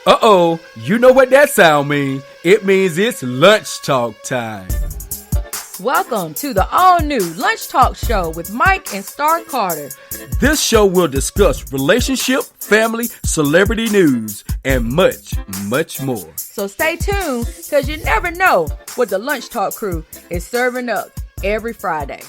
Uh-oh, you know what that sound means. It means it's lunch talk time. Welcome to the all-new Lunch Talk Show with Mike and Star Carter. This show will discuss relationship, family, celebrity news, and much, much more. So stay tuned, because you never know what the Lunch Talk crew is serving up every Friday.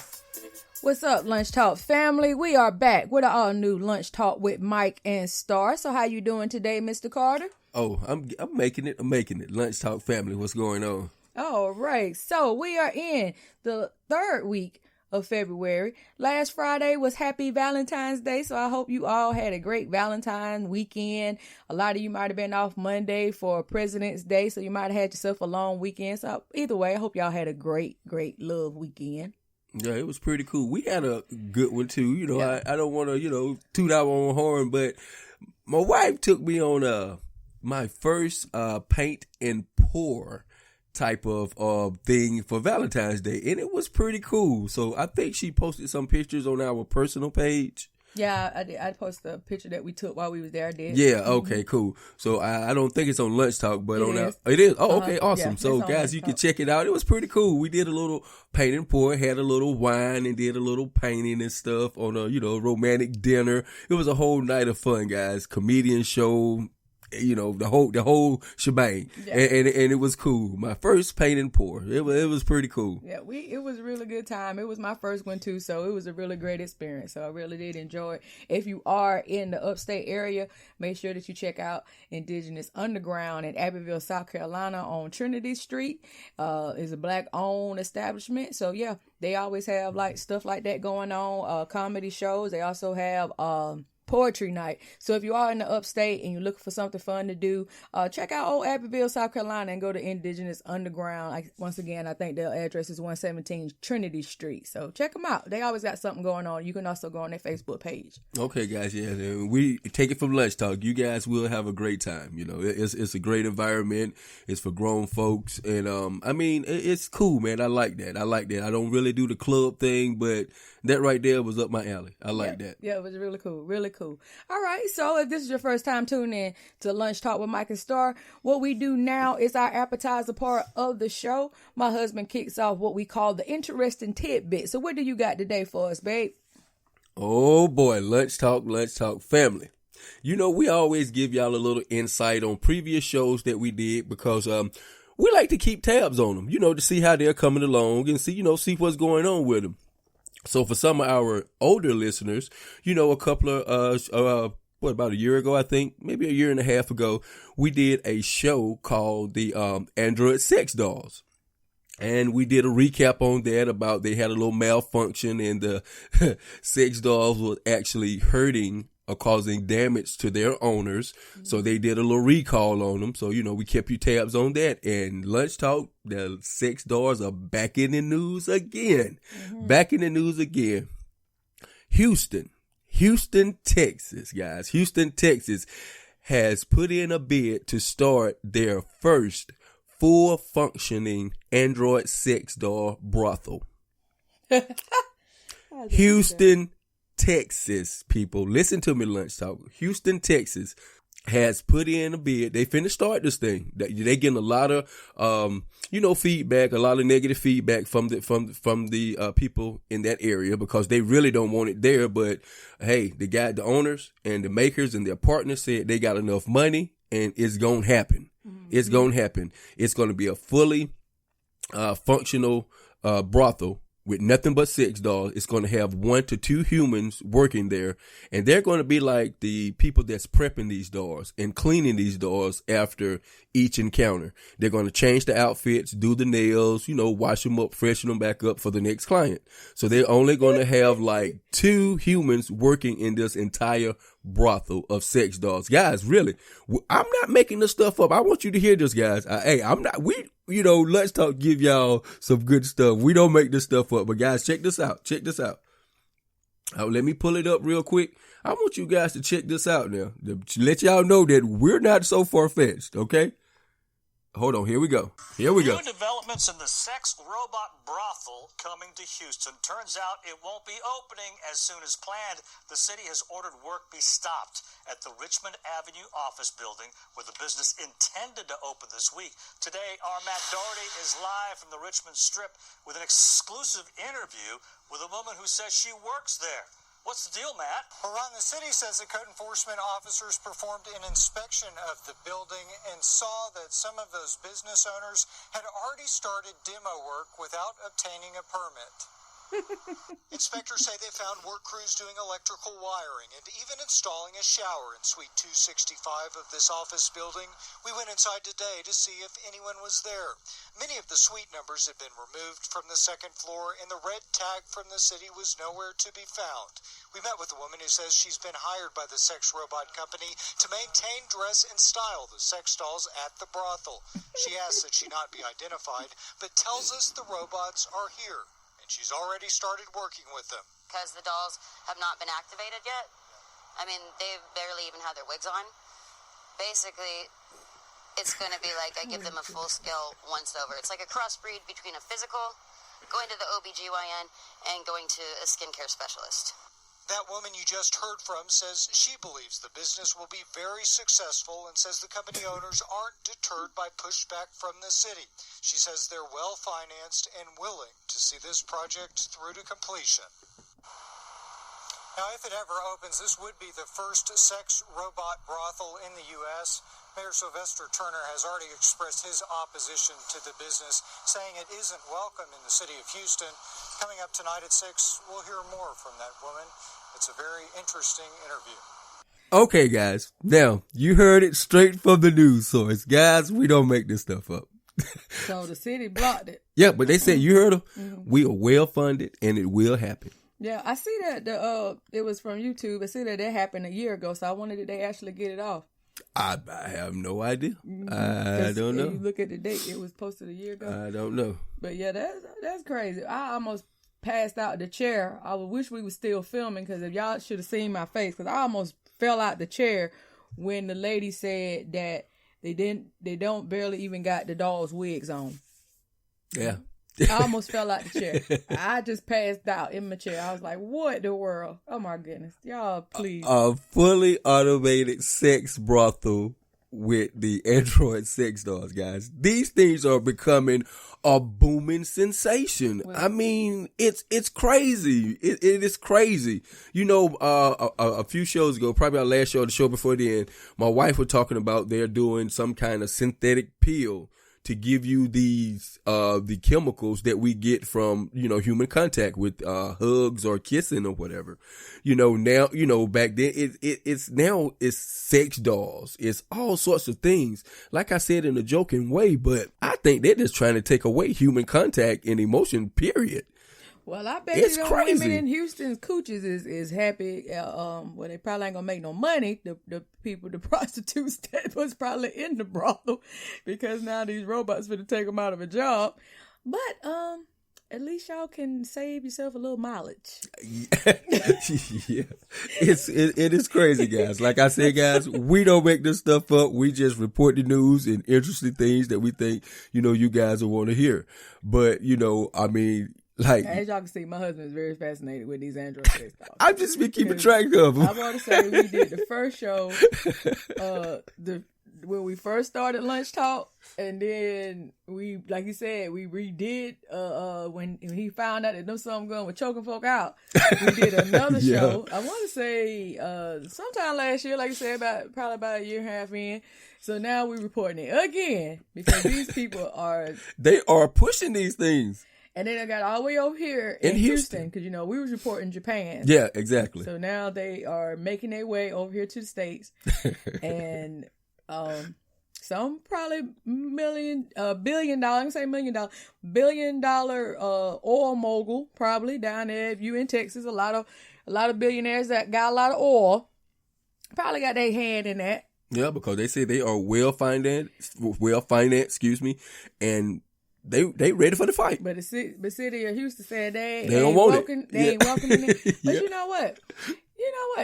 What's up, Lunch Talk family? We are back with an all-new Lunch Talk with Mike and Star. So how you doing today, Mr. Carter? Oh, I'm making it. I'm making it. Lunch Talk family, what's going on? All right. So we are in the third week of February. Last Friday was Happy Valentine's Day, so I hope you all had a great Valentine weekend. A lot of you might have been off Monday for President's Day, so you might have had yourself a long weekend. So either way, I hope y'all had a great love weekend. Yeah, it was pretty cool. We had a good one too. You know, Yeah. I don't want to, toot our own horn, but my wife took me on my first paint and pour type of thing for Valentine's Day, and it was pretty cool. So I think she posted some pictures on our personal page. Yeah, I did. I posted a picture that we took while we was there. I did. Yeah, okay, cool. So I don't think it's on Lunch Talk, but It it is. Oh, okay, awesome. Yeah, so it's on guys, Lunch you can Talk. check it out. It was pretty cool. We did a little paint and pour, had a little wine, and did a little painting and stuff on a romantic dinner. It was a whole night of fun, guys. Comedian show. The whole shebang, Yeah. and it was cool. My first paint and pour, it was pretty cool. Yeah, it was a really good time. It was my first one too, so it was a really great experience. So I really did enjoy it. If you are in the upstate area, make sure that you check out Indigenous Underground in Abbeville, South Carolina on Trinity Street. It's a Black-owned establishment. So yeah, they always have like stuff like that going on, comedy shows. They also have poetry night. So if you are in the upstate and you're looking for something fun to do, check out old Abbeville, South Carolina, and go to Indigenous Underground. Once again, I think their address is 117 Trinity Street. So check them out. They always got something going on. You can also go on their Facebook page. Okay, guys, yeah, and we take it from Lunch Talk. You guys will have a great time. It's a great environment. It's for grown folks, and it's cool, man. I like that. I don't really do the club thing, but that right there was up my alley. I like that. Yeah, it was really cool. Really cool. All right. So if this is your first time tuning in to Lunch Talk with Mike and Star, what we do now is our appetizer part of the show. My husband kicks off what we call the interesting tidbit. So what do you got today for us, babe? Oh boy, Lunch Talk family. We always give y'all a little insight on previous shows that we did because we like to keep tabs on them, to see how they're coming along and see what's going on with them. So for some of our older listeners, a couple of, about a year ago, I think, maybe a year and a half ago, we did a show called the Android Sex Dolls. And we did a recap on that about they had a little malfunction and the sex dolls were actually hurting or causing damage to their owners. Mm-hmm. So they did a little recall on them. So, we kept you tabs on that. And Lunch Talk, the sex dolls are back in the news again. Mm-hmm. Back in the news again. Houston, Texas, guys. Houston, Texas has put in a bid to start their first full functioning Android sex doll brothel. Houston, Texas, people, listen to me, Lunch Talk. Houston, Texas has put in a bid. They finna start this thing. They getting a lot of, feedback, a lot of negative feedback from the people in that area because they really don't want it there. But hey, the owners and the makers and their partners said they got enough money and it's gonna happen. Mm-hmm. It's gonna happen. It's gonna be a fully functional brothel with nothing but sex dolls. It's going to have 1 to 2 humans working there, and they're going to be like the people that's prepping these dolls and cleaning these dolls after each encounter. They're going to change the outfits, do the nails, wash them up, freshen them back up for the next client. So they're only going to have like 2 humans working in this entire brothel of sex dolls. Guys, really, I'm not making this stuff up. I want you to hear this, guys. Let's talk, give y'all some good stuff. We don't make this stuff up, but guys, check this out. Let me pull it up real quick. I want you guys to check this out now. To let y'all know that we're not so far-fetched, okay? Hold on, here we go. Here we go. New developments in the sex robot brothel coming to Houston. Turns out it won't be opening as soon as planned. The city has ordered work be stopped at the Richmond Avenue office building where the business intended to open this week. Today, our Matt Doherty is live from the Richmond Strip with an exclusive interview with a woman who says she works there. What's the deal, Matt? Well, Ron, the city says the code enforcement officers performed an inspection of the building and saw that some of those business owners had already started demo work without obtaining a permit. Inspectors say they found work crews doing electrical wiring and even installing a shower in Suite 265 of this office building. We went inside today to see if anyone was there. Many of the suite numbers had been removed from the second floor, and the red tag from the city was nowhere to be found. We met with a woman who says she's been hired by the sex robot company to maintain, dress, and style the sex dolls at the brothel. She asks that she not be identified, but tells us the robots are here. And she's already started working with them. Because the dolls have not been activated yet. I mean, they barely even have their wigs on. Basically, it's going to be like I give them a full-scale once-over. It's like a crossbreed between a physical, going to the OBGYN, and going to a skincare specialist. That woman you just heard from says she believes the business will be very successful and says the company owners aren't deterred by pushback from the city. She says they're well-financed and willing to see this project through to completion. Now, if it ever opens, this would be the first sex robot brothel in the U.S. Mayor Sylvester Turner has already expressed his opposition to the business, saying it isn't welcome in the city of Houston. Coming up tonight at 6, we'll hear more from that woman. It's a very interesting interview. Okay, guys. Now, you heard it straight from the news source. Guys, we don't make this stuff up. So the city blocked it. Yeah, but they said, you heard them? Mm-hmm. We are well-funded, and it will happen. Yeah, I see that it was from YouTube. I see that happened a year ago, so I wondered did they actually get it off. I have no idea. I don't know. You look at the date; it was posted a year ago. I don't know. But yeah, that's crazy. I almost passed out the chair. I wish we were still filming because if y'all should have seen my face, because I almost fell out the chair when the lady said that they don't barely even got the doll's wigs on. Yeah. I almost fell out the chair. I just passed out in my chair. I was like, what the world? Oh my goodness. Y'all, please. A fully automated sex brothel with the Android sex dolls, guys. These things are becoming a booming sensation. Well, I mean, it's crazy. It is crazy. You know, a few shows ago, probably our last show, the show before the end, my wife was talking about they're doing some kind of synthetic pill to give you these, the chemicals that we get from, you know, human contact with, hugs or kissing or whatever. You know, now, you know, back then it's sex dolls. It's all sorts of things. Like I said in a joking way, but I think they're just trying to take away human contact and emotion, period. Well, I bet you women in Houston's cooches is happy. Well, they probably ain't gonna make no money. The people, the prostitutes that was probably in the brothel, because now these robots finna take them out of a job. But at least y'all can save yourself a little mileage. Yeah, it is crazy, guys. Like I said, guys, we don't make this stuff up. We just report the news and interesting things that we think, you know, you guys will want to hear. But, you know, I mean, like, as y'all can see, my husband is very fascinated with these Android sex dolls. I've just been keeping track of them. I want to say we did the first show, when we first started Lunch Talk, and then we, like you said, we redid when he found out that them something going was choking folk out. We did another show. I want to say sometime last year, like you said, probably about a year and a half in. So now we're reporting it again because these people are pushing these things. And then I got all the way over here in Houston, because, you know, we was reporting Japan. Yeah, exactly. So now they are making their way over here to the States. And some probably billion dollar oil mogul probably down there. If you in Texas, a lot of billionaires that got a lot of oil probably got their hand in that. Yeah, because they say they are well financed, and they ready for the fight. But the city of Houston said they don't want it. They ain't welcoming it. But you know what?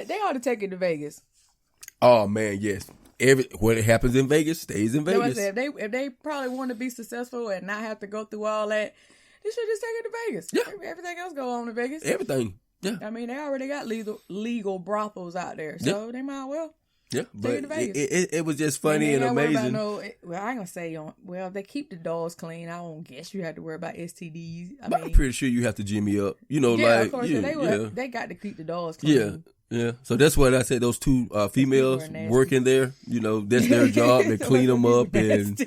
They ought to take it to Vegas. Oh man, yes. What happens in Vegas stays in That's what I Vegas. said. If they probably want to be successful and not have to go through all that, they should just take it to Vegas. Yeah. Everything else go on in Vegas. Everything. Yeah. I mean, they already got legal brothels out there, so they might well. Yeah, but it to Vegas. it was just funny and amazing. Well, I ain't gonna say if they keep the doors clean, I don't guess you have to worry about STDs. I'm pretty sure you have to jimmy up. You know, yeah, like of course, they got to keep the doors clean. Yeah. So that's what I said. Those two females working there, you know, that's their job. They clean them up and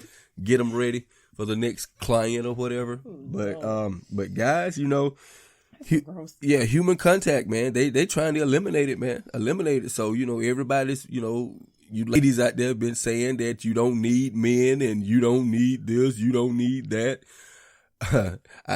get them ready for the next client or whatever. But guys, you know, human contact, man. They trying to eliminate it, man. Eliminate it. So, you know, everybody's, you know, you ladies out there been saying that you don't need men and you don't need this, you don't need that.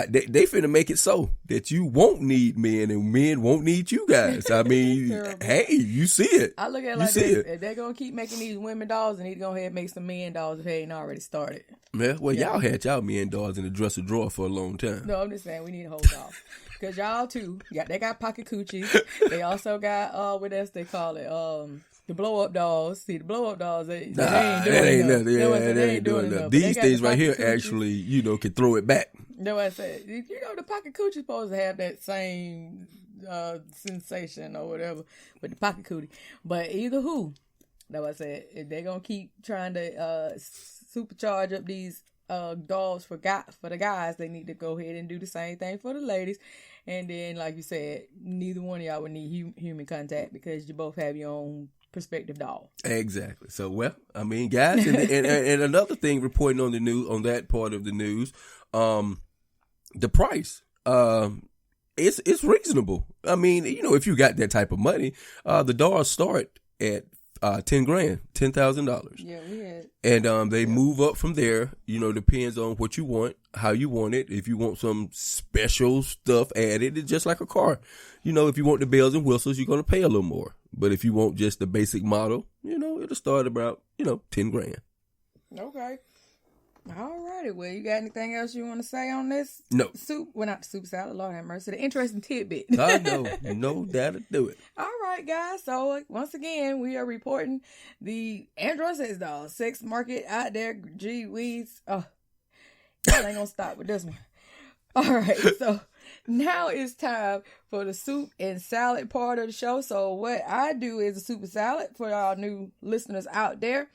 They finna make it so that you won't need men and men won't need you guys. I mean, hey, you see it. I look at it like this. If they're going to keep making these women dolls, and need to go ahead and make some men dolls if they ain't already started. Yeah, well, y'all had y'all men dolls in the dresser drawer for a long time. No, I'm just saying we need a whole doll. Because y'all too, they got pocket coochies. They also got, what else they call it? The blow up dolls. See, the blow up dolls, they ain't doing nothing. They ain't doing nothing. These things right here actually, you know, can throw it back. That's what I said. You know, the pocket coochie supposed to have that same sensation or whatever with the pocket cootie. But either who, that's what I said. If they're gonna keep trying to supercharge up these dolls for the guys, they need to go ahead and do the same thing for the ladies. And then, like you said, neither one of y'all would need human contact because you both have your own perspective doll. Exactly. So, well, I mean, guys, and another thing reporting on the news, on that part of the news, the price, it's reasonable. I mean, you know, if you got that type of money, the dolls start at $10,000. Yeah, we had. And they move up from there. You know, depends on what you want, how you want it. If you want some special stuff added, it's just like a car. You know, if you want the bells and whistles, you're going to pay a little more. But if you want just the basic model, you know, it'll start about, you know, $10,000. Okay. All righty. Well, you got anything else you want to say on this? No. Soup? Well, not the soup salad. Lord have mercy. The interesting tidbit. I know. No doubt do it. All right, guys. So, once again, we are reporting the Android sex doll sex market out there. Gee whiz. Oh, y'all ain't going to stop with this one. All right. So, now it's time for the soup and salad part of the show. So, what I do is a soup and salad for our new listeners out there.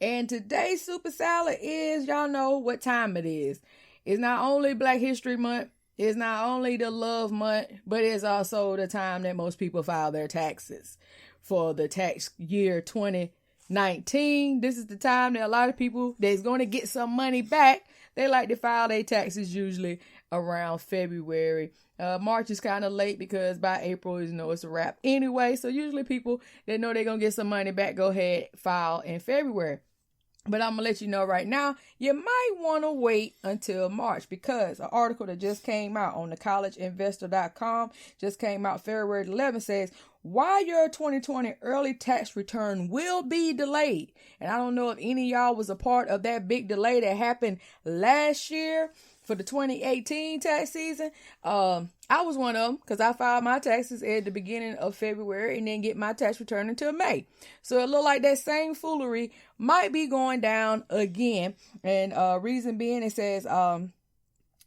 And today's super salad is, y'all know what time it is. It's not only Black History Month, it's not only the Love Month, but it's also the time that most people file their taxes for the tax year 2019. This is the time that a lot of people that's going to get some money back, they like to file their taxes usually around February. March is kind of late because by April, you know, it's a wrap anyway. So usually people that know they're going to get some money back, go ahead, file in February. But I'm going to let you know right now, you might want to wait until March because an article that just came out on thecollegeinvestor.com just came out February 11th says, why your 2020 early tax return will be delayed. And I don't know if any of y'all was a part of that big delay that happened last year for the 2018 tax season. I was one of them because I filed my taxes at the beginning of February and then get my tax return until May. So it looked like that same foolery might be going down again. And reason being, it says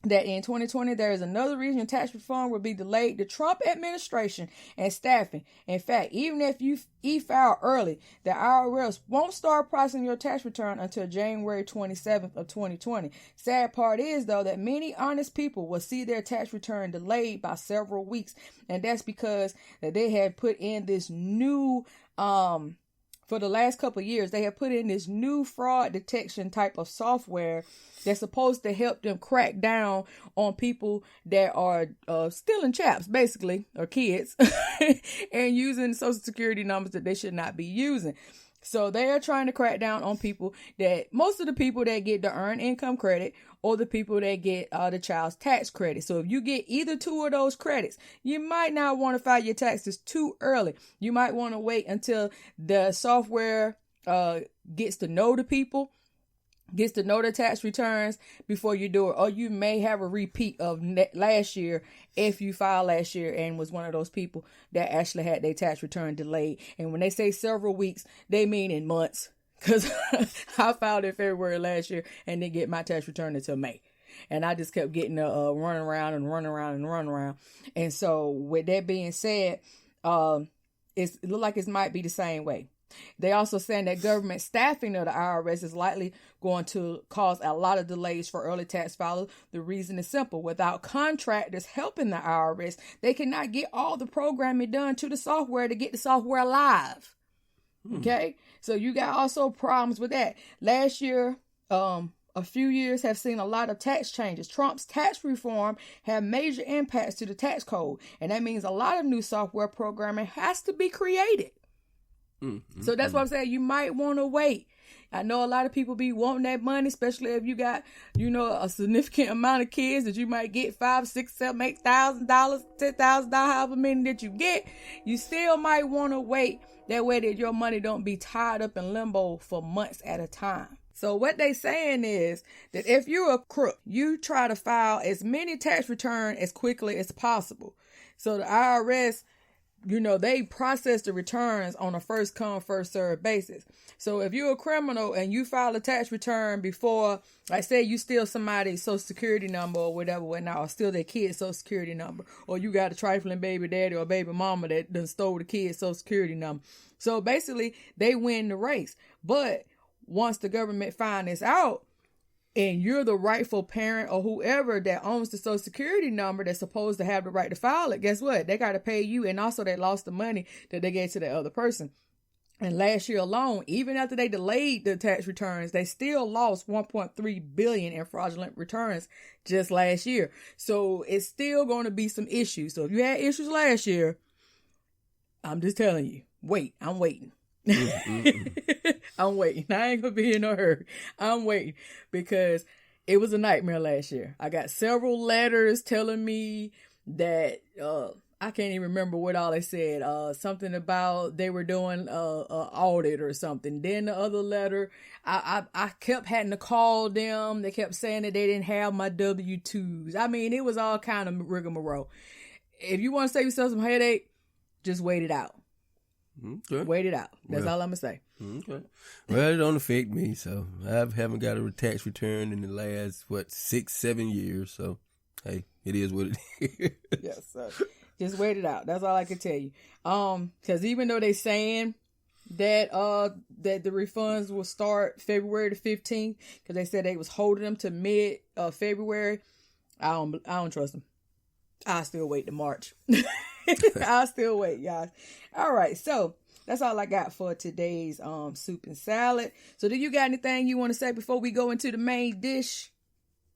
that in 2020, there is another reason tax reform will be delayed. The Trump administration and staffing. In fact, even if you e-file early, the IRS won't start processing your tax return until January 27th of 2020. Sad part is, though, that many honest people will see their tax return delayed by several weeks. And that's because that they have put in this new, for the last couple of years, they have put in this new fraud detection type of software that's supposed to help them crack down on people that are stealing chaps, basically, or kids, and using social security numbers that they should not be using. So they are trying to crack down on people that, most of the people that get the earned income credit or the people that get the child's tax credit. So if you get either two of those credits, you might not want to file your taxes too early. You might want to wait until the software gets to know the people, gets to know the tax returns before you do it. Or you may have a repeat of last year if you filed last year and was one of those people that actually had their tax return delayed. And when they say several weeks, they mean in months because I filed in February last year and didn't get my tax return until May. And I just kept getting running around. And so with that being said, it looked like it might be the same way. They also saying that government staffing of the IRS is likely going to cause a lot of delays for early tax filers. The reason is simple. Without contractors helping the IRS, they cannot get all the programming done to the software to get the software live. Okay? So you got also problems with that. Last year, a few years have seen a lot of tax changes. Trump's tax reform had major impacts to the tax code. And that means a lot of new software programming has to be created. So that's what I'm saying. You might want to wait. I know a lot of people be wanting that money, especially if you got, a significant amount of kids that you might get $5,000, $6,000, $7,000, $8,000, $10,000, however many that you get. You still might want to wait. That way that your money don't be tied up in limbo for months at a time. So what they saying is that if you're a crook, you try to file as many tax returns as quickly as possible. So the IRS, they process the returns on a first come, first served basis. So if you're a criminal and you file a tax return before, like say you steal somebody's social security number or whatever, or steal their kid's social security number, or you got a trifling baby daddy or baby mama that done stole the kid's social security number. So basically they win the race. But once the government finds this out, and you're the rightful parent or whoever that owns the social security number that's supposed to have the right to file it, guess what? They got to pay you, and also they lost the money that they gave to the other person. And last year alone, even after they delayed the tax returns, they still lost $1.3 billion in fraudulent returns just last year. So it's still going to be some issues. So if you had issues last year, I'm just telling you, wait, I'm waiting. I'm waiting. I ain't gonna be in no hurry. I'm waiting because it was a nightmare last year. I got several letters telling me that I can't even remember what all they said. Something about they were doing a audit or something. Then the other letter, I kept having to call them. They kept saying that they didn't have my W-2s. I mean, it was all kind of rigmarole. If you want to save yourself some headache, just wait it out. Okay. Wait it out. That's all I'm going to say. Okay. Well, it don't affect me, so I haven't got a tax return in the last, 6-7 years, so, hey, it is what it is. Yes, sir. Just wait it out. That's all I can tell you. Because even though they saying that that the refunds will start February the 15th, because they said they was holding them to mid February, I don't trust them. I'll still wait to March. I'll still wait, guys. All right, so that's all I got for today's soup and salad. So do you got anything you want to say before we go into the main dish?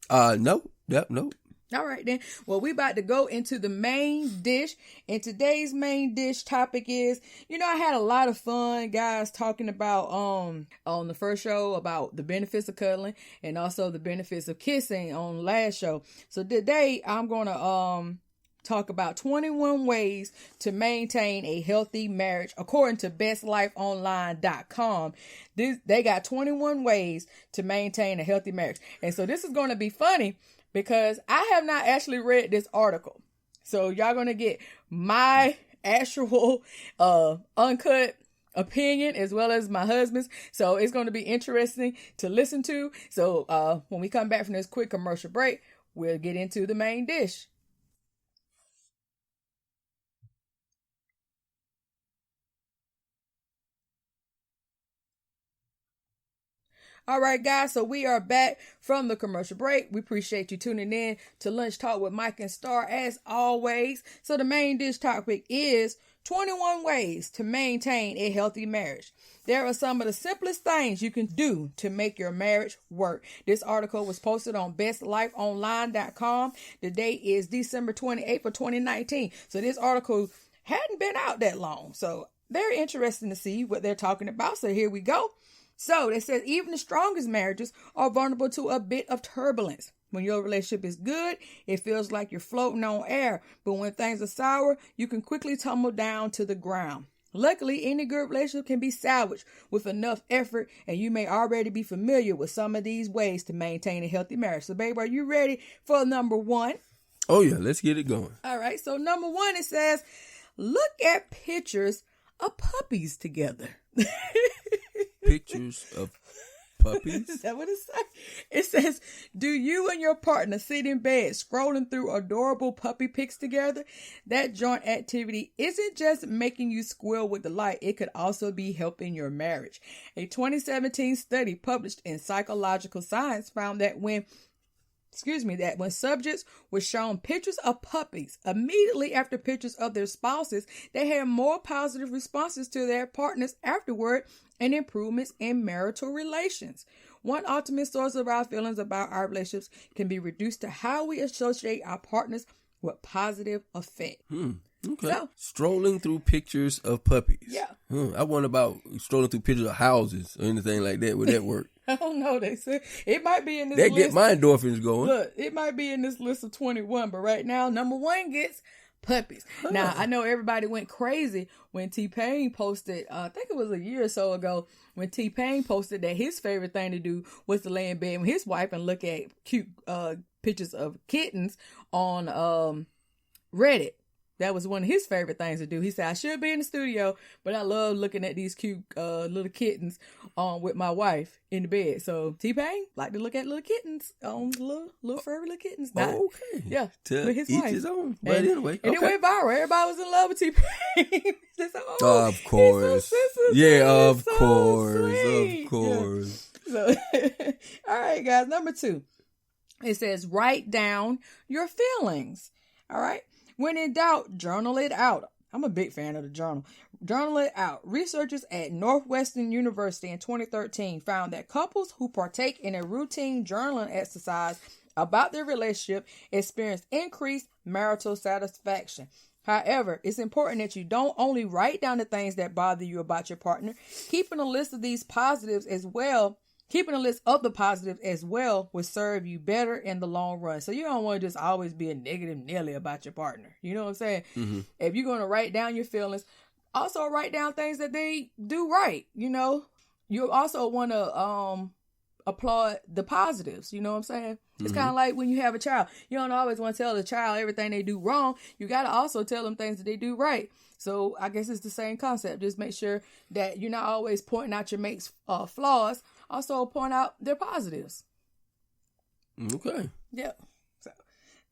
No. Yep, no. All right, then. Well, we about to go into the main dish. And today's main dish topic is, I had a lot of fun, guys, talking about on the first show about the benefits of cuddling and also the benefits of kissing on the last show. So today I'm going to talk about 21 ways to maintain a healthy marriage according to bestlifeonline.com. They got 21 ways to maintain a healthy marriage. And so this is going to be funny because I have not actually read this article. So y'all going to get my actual uncut opinion as well as my husband's. So it's going to be interesting to listen to. So when we come back from this quick commercial break, we'll get into the main dish. All right, guys, so we are back from the commercial break. We appreciate you tuning in to Lunch Talk with Mike and Star as always. So the main dish topic is 21 ways to maintain a healthy marriage. There are some of the simplest things you can do to make your marriage work. This article was posted on bestlifeonline.com. The date is December 28th of 2019. So this article hadn't been out that long. So very interesting to see what they're talking about. So here we go. So they said even the strongest marriages are vulnerable to a bit of turbulence. When your relationship is good, it feels like you're floating on air. But when things are sour, you can quickly tumble down to the ground. Luckily, any good relationship can be salvaged with enough effort, and you may already be familiar with some of these ways to maintain a healthy marriage. So, babe, are you ready for number one? Oh, yeah. Let's get it going. All right. So, number one, it says, look at pictures of puppies together. pictures of puppies? Is that what it says? It says, do you and your partner sit in bed scrolling through adorable puppy pics together? That joint activity isn't just making you squeal with delight. It could also be helping your marriage. A 2017 study published in Psychological Science found that when subjects were shown pictures of puppies immediately after pictures of their spouses, they had more positive responses to their partners afterward and improvements in marital relations. One ultimate source of our feelings about our relationships can be reduced to how we associate our partners with positive effect. Okay. So, strolling through pictures of puppies. Yeah. I wonder about strolling through pictures of houses or anything like that. Would that work? I don't know. They said it might be in this That list. get my endorphins going. Look, it might be in this list of 21, but right now, number 1 gets puppies. Now, I know everybody went crazy when T-Pain posted, I think it was a year or so ago, when T-Pain posted that his favorite thing to do was to lay in bed with his wife and look at cute pictures of kittens on Reddit. That was one of his favorite things to do. He said, I should be in the studio, but I love looking at these cute little kittens with my wife in the bed. So T-Pain like to look at little kittens, little furry little kittens. Okay. Yeah. To with his each wife. his own. But anyway. And it went viral. Everybody was in love with T-Pain. They said, Of course. he's so Yeah, sensitive, of he's so course. sweet. Of course. Yeah. So, all right, guys. Number 2. It says, write down your feelings. All right. When in doubt, journal it out. I'm a big fan of the journal. Journal it out. Researchers at Northwestern University in 2013 found that couples who partake in a routine journaling exercise about their relationship experience increased marital satisfaction. However, it's important that you don't only write down the things that bother you about your partner. Keeping a list of the positives as well will serve you better in the long run. So you don't want to just always be a negative Nelly about your partner. You know what I'm saying? Mm-hmm. If you're going to write down your feelings, also write down things that they do right. You know, you also want to applaud the positives. You know what I'm saying? It's kind of like when you have a child. You don't always want to tell the child everything they do wrong. You got to also tell them things that they do right. So I guess it's the same concept. Just make sure that you're not always pointing out your mate's flaws. Also point out their positives. Okay. Yep. So,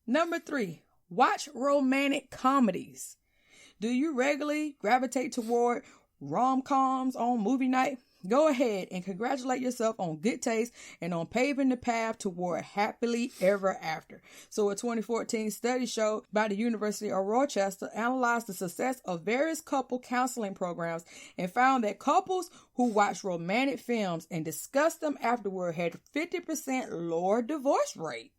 number 3, watch romantic comedies. Do you regularly gravitate toward rom-coms on movie night? Go ahead and congratulate yourself on good taste and on paving the path toward happily ever after. So a 2014 study showed by the University of Rochester analyzed the success of various couple counseling programs and found that couples who watched romantic films and discussed them afterward had 50% lower divorce rate.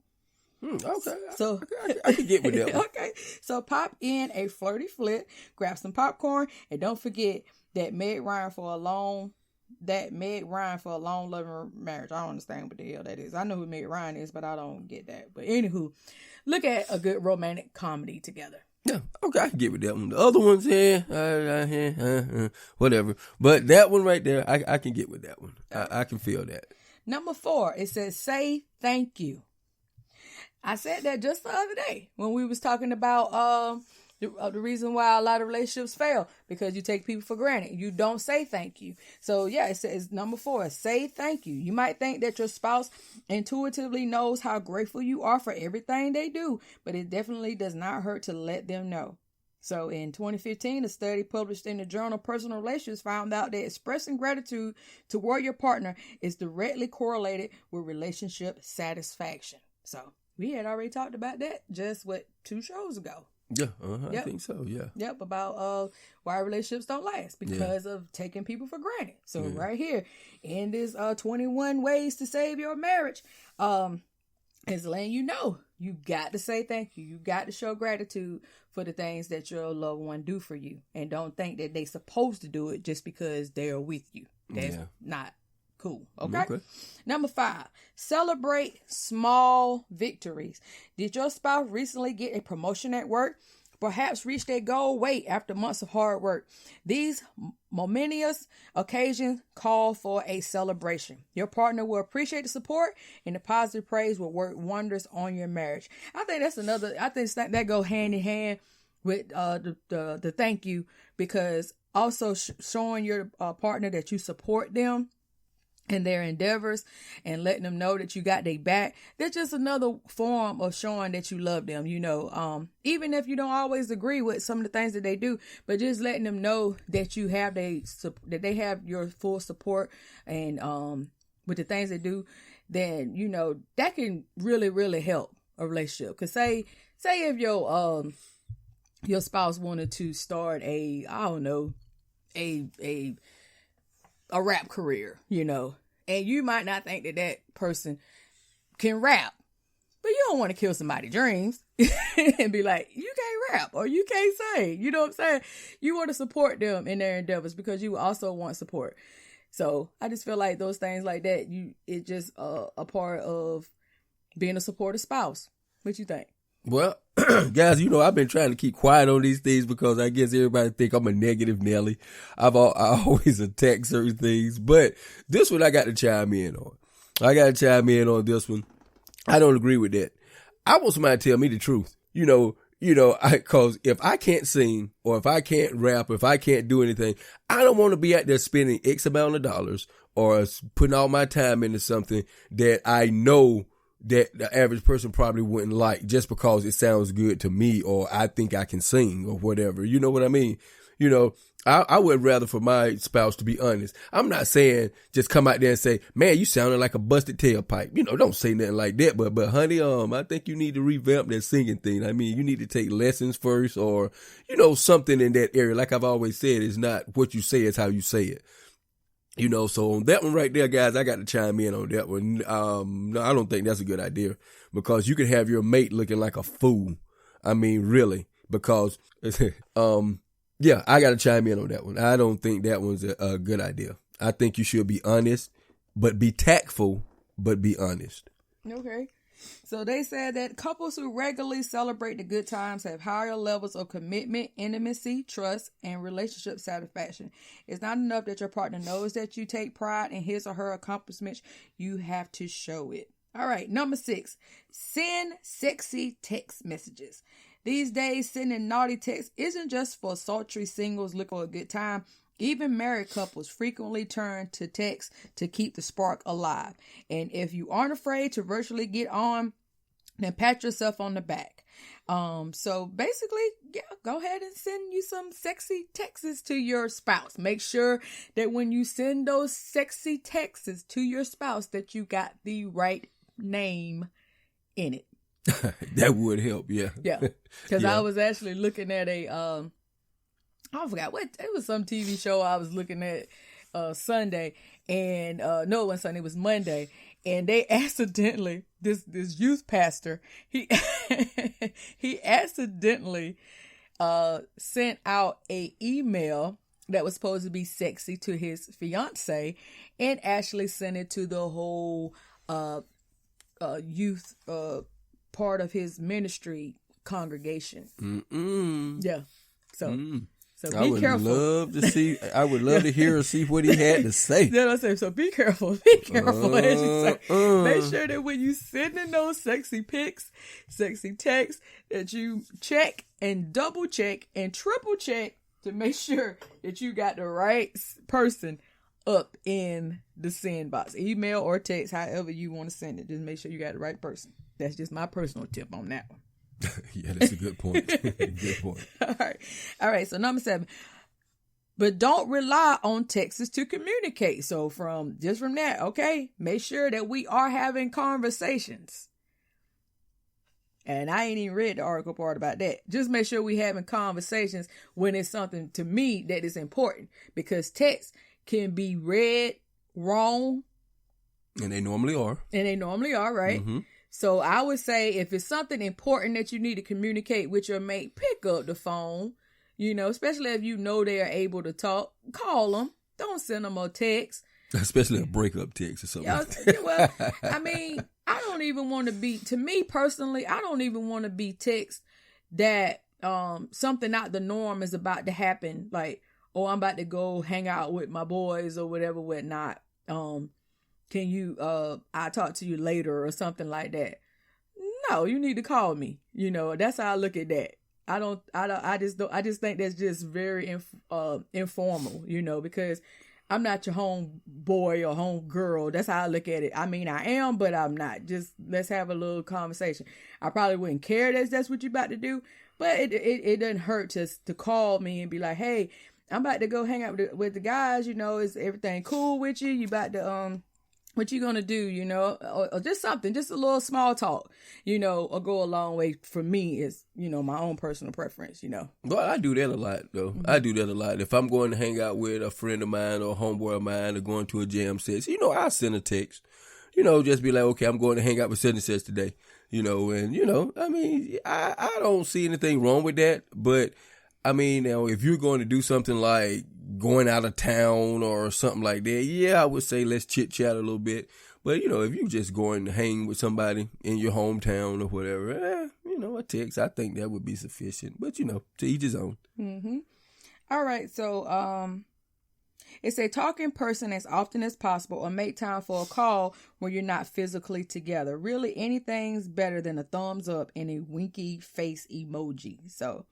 Okay. So I can get with that one. Okay. So pop in a flirty flick, grab some popcorn, and don't forget that Meg Ryan for a long loving marriage. I don't understand what the hell that is. I know who Meg Ryan is, but I don't get that. But anywho, look at a good romantic comedy together. Yeah, okay, I can get with that one. The other ones, whatever. But that one right there, I can get with that one. I can feel that. Number 4, it says, say thank you. I said that just the other day when we was talking about the reason why a lot of relationships fail, because you take people for granted. You don't say thank you. So yeah, it says number 4, say thank you. You might think that your spouse intuitively knows how grateful you are for everything they do, but it definitely does not hurt to let them know. So in 2015, a study published in the journal Personal Relations found out that expressing gratitude toward your partner is directly correlated with relationship satisfaction. So we had already talked about that just 2 shows ago. Yeah, I think so, yeah. Yep, about why relationships don't last because of taking people for granted. So right here in this 21 ways to save your marriage, is letting you know you got to say thank you. You got to show gratitude for the things that your loved one do for you, and don't think that they supposed to do it just because they are with you. That's not cool. Okay? Number 5, celebrate small victories. Did your spouse recently get a promotion at work? Perhaps reach their goal weight after months of hard work. These momentous occasions call for a celebration. Your partner will appreciate the support, and the positive praise will work wonders on your marriage. I think that's that go hand in hand with the thank you, because also showing your partner that you support them in their endeavors and letting them know that you got their back. That's just another form of showing that you love them, even if you don't always agree with some of the things that they do, but just letting them know that you have that they have your full support and with the things they do, then that can really, really help a relationship. Because say if your spouse wanted to start a rap career, and you might not think that person can rap, but you don't want to kill somebody's dreams and be like, you can't rap or you can't sing. You know what I'm saying? You want to support them in their endeavors because you also want support. So I just feel like those things like that, it's just a part of being a supportive spouse. What you think? Well, guys, I've been trying to keep quiet on these things because I guess everybody think I'm a negative Nelly. I always attack certain things, but this one I got to chime in on. I got to chime in on this one. I don't agree with that. I want somebody to tell me the truth. Cause if I can't sing or if I can't rap, if I can't do anything, I don't want to be out there spending X amount of dollars or putting all my time into something that I know that the average person probably wouldn't like just because it sounds good to me or I think I can sing or whatever. You know what I mean? I would rather for my spouse to be honest. I'm not saying just come out there and say, man, you sounding like a busted tailpipe. Don't say nothing like that. But honey, I think you need to revamp that singing thing. I mean, you need to take lessons first or, something in that area. Like I've always said, it's not what you say, it's how you say it. So on that one right there, guys, I got to chime in on that one. No, I don't think that's a good idea because you can have your mate looking like a fool. I mean, really, because, yeah, I got to chime in on that one. I don't think that one's a good idea. I think you should be honest, but be tactful, but be honest. Okay. So they said that couples who regularly celebrate the good times have higher levels of commitment, intimacy, trust, and relationship satisfaction. It's not enough that your partner knows that you take pride in his or her accomplishments. You have to show it. All right. Number 6, send sexy text messages. These days, sending naughty texts isn't just for sultry singles looking for a good time. Even married couples frequently turn to text to keep the spark alive. And if you aren't afraid to virtually get on, then pat yourself on the back. So basically, yeah, go ahead and send you some sexy texts to your spouse. Make sure that when you send those sexy texts to your spouse that you got the right name in it. That would help, yeah. Yeah, because I was actually looking at I forgot what, it was some TV show I was looking at Sunday, and no, it wasn't Sunday, it was Monday, and they accidentally, this youth pastor, he accidentally sent out a email that was supposed to be sexy to his fiance, and actually sent it to the whole youth part of his ministry congregation. Yeah. So be careful. I would love to hear or see what he had to say. Then I say, so be careful. Be careful as you say. Make sure that when you sending those sexy pics, sexy texts, that you check and double check and triple check to make sure that you got the right person up in the send box. Email or text, however you want to send it. Just make sure you got the right person. That's just my personal tip on that one. Yeah, that's a good point. Good point. All right. So number 7, but don't rely on texts to communicate. So from that, okay, make sure that we are having conversations. And I ain't even read the article part about that. Just make sure we having conversations when it's something to me that is important, because text can be read wrong. And they normally are. Right? Mm-hmm. So I would say if it's something important that you need to communicate with your mate, pick up the phone, especially if you know they are able to talk, call them. Don't send them a text. Especially a breakup text or something. Well, I mean, I don't even want to be, to me personally, I don't even want to be text that something out the norm is about to happen. Like, oh, I'm about to go hang out with my boys or whatever, whatnot. Can you, I'll talk to you later or something like that. No, you need to call me. That's how I look at that. I just think that's just very informal, because I'm not your home boy or home girl. That's how I look at it. I mean, I am, but I'm not. Just let's have a little conversation. I probably wouldn't care that's what you're about to do, but it doesn't hurt to call me and be like, hey, I'm about to go hang out with the guys. You know, is everything cool with you? You about to what you gonna do, you know, or just something, just a little small talk, you know, or go a long way for me is, you know, my own personal preference, you know. Well, I do that a lot, though. Mm-hmm. I do that a lot. If I'm going to hang out with a friend of mine or a homeboy of mine or going to a jam session, you know, I send a text, you know, just be like, okay, I'm going to hang out with such and such today, you know, and, you know, I mean, I don't see anything wrong with that, but I mean, now, if you're going to do something like going out of town or something like that, yeah, I would say let's chit chat a little bit. But, you know, if you just going to hang with somebody in your hometown or whatever, you know, a text, I think that would be sufficient. But, you know, to each his own. Mm-hmm. All right. So, it say talk in person as often as possible or make time for a call when you're not physically together. Really, anything's better than a thumbs up and a winky face emoji. So,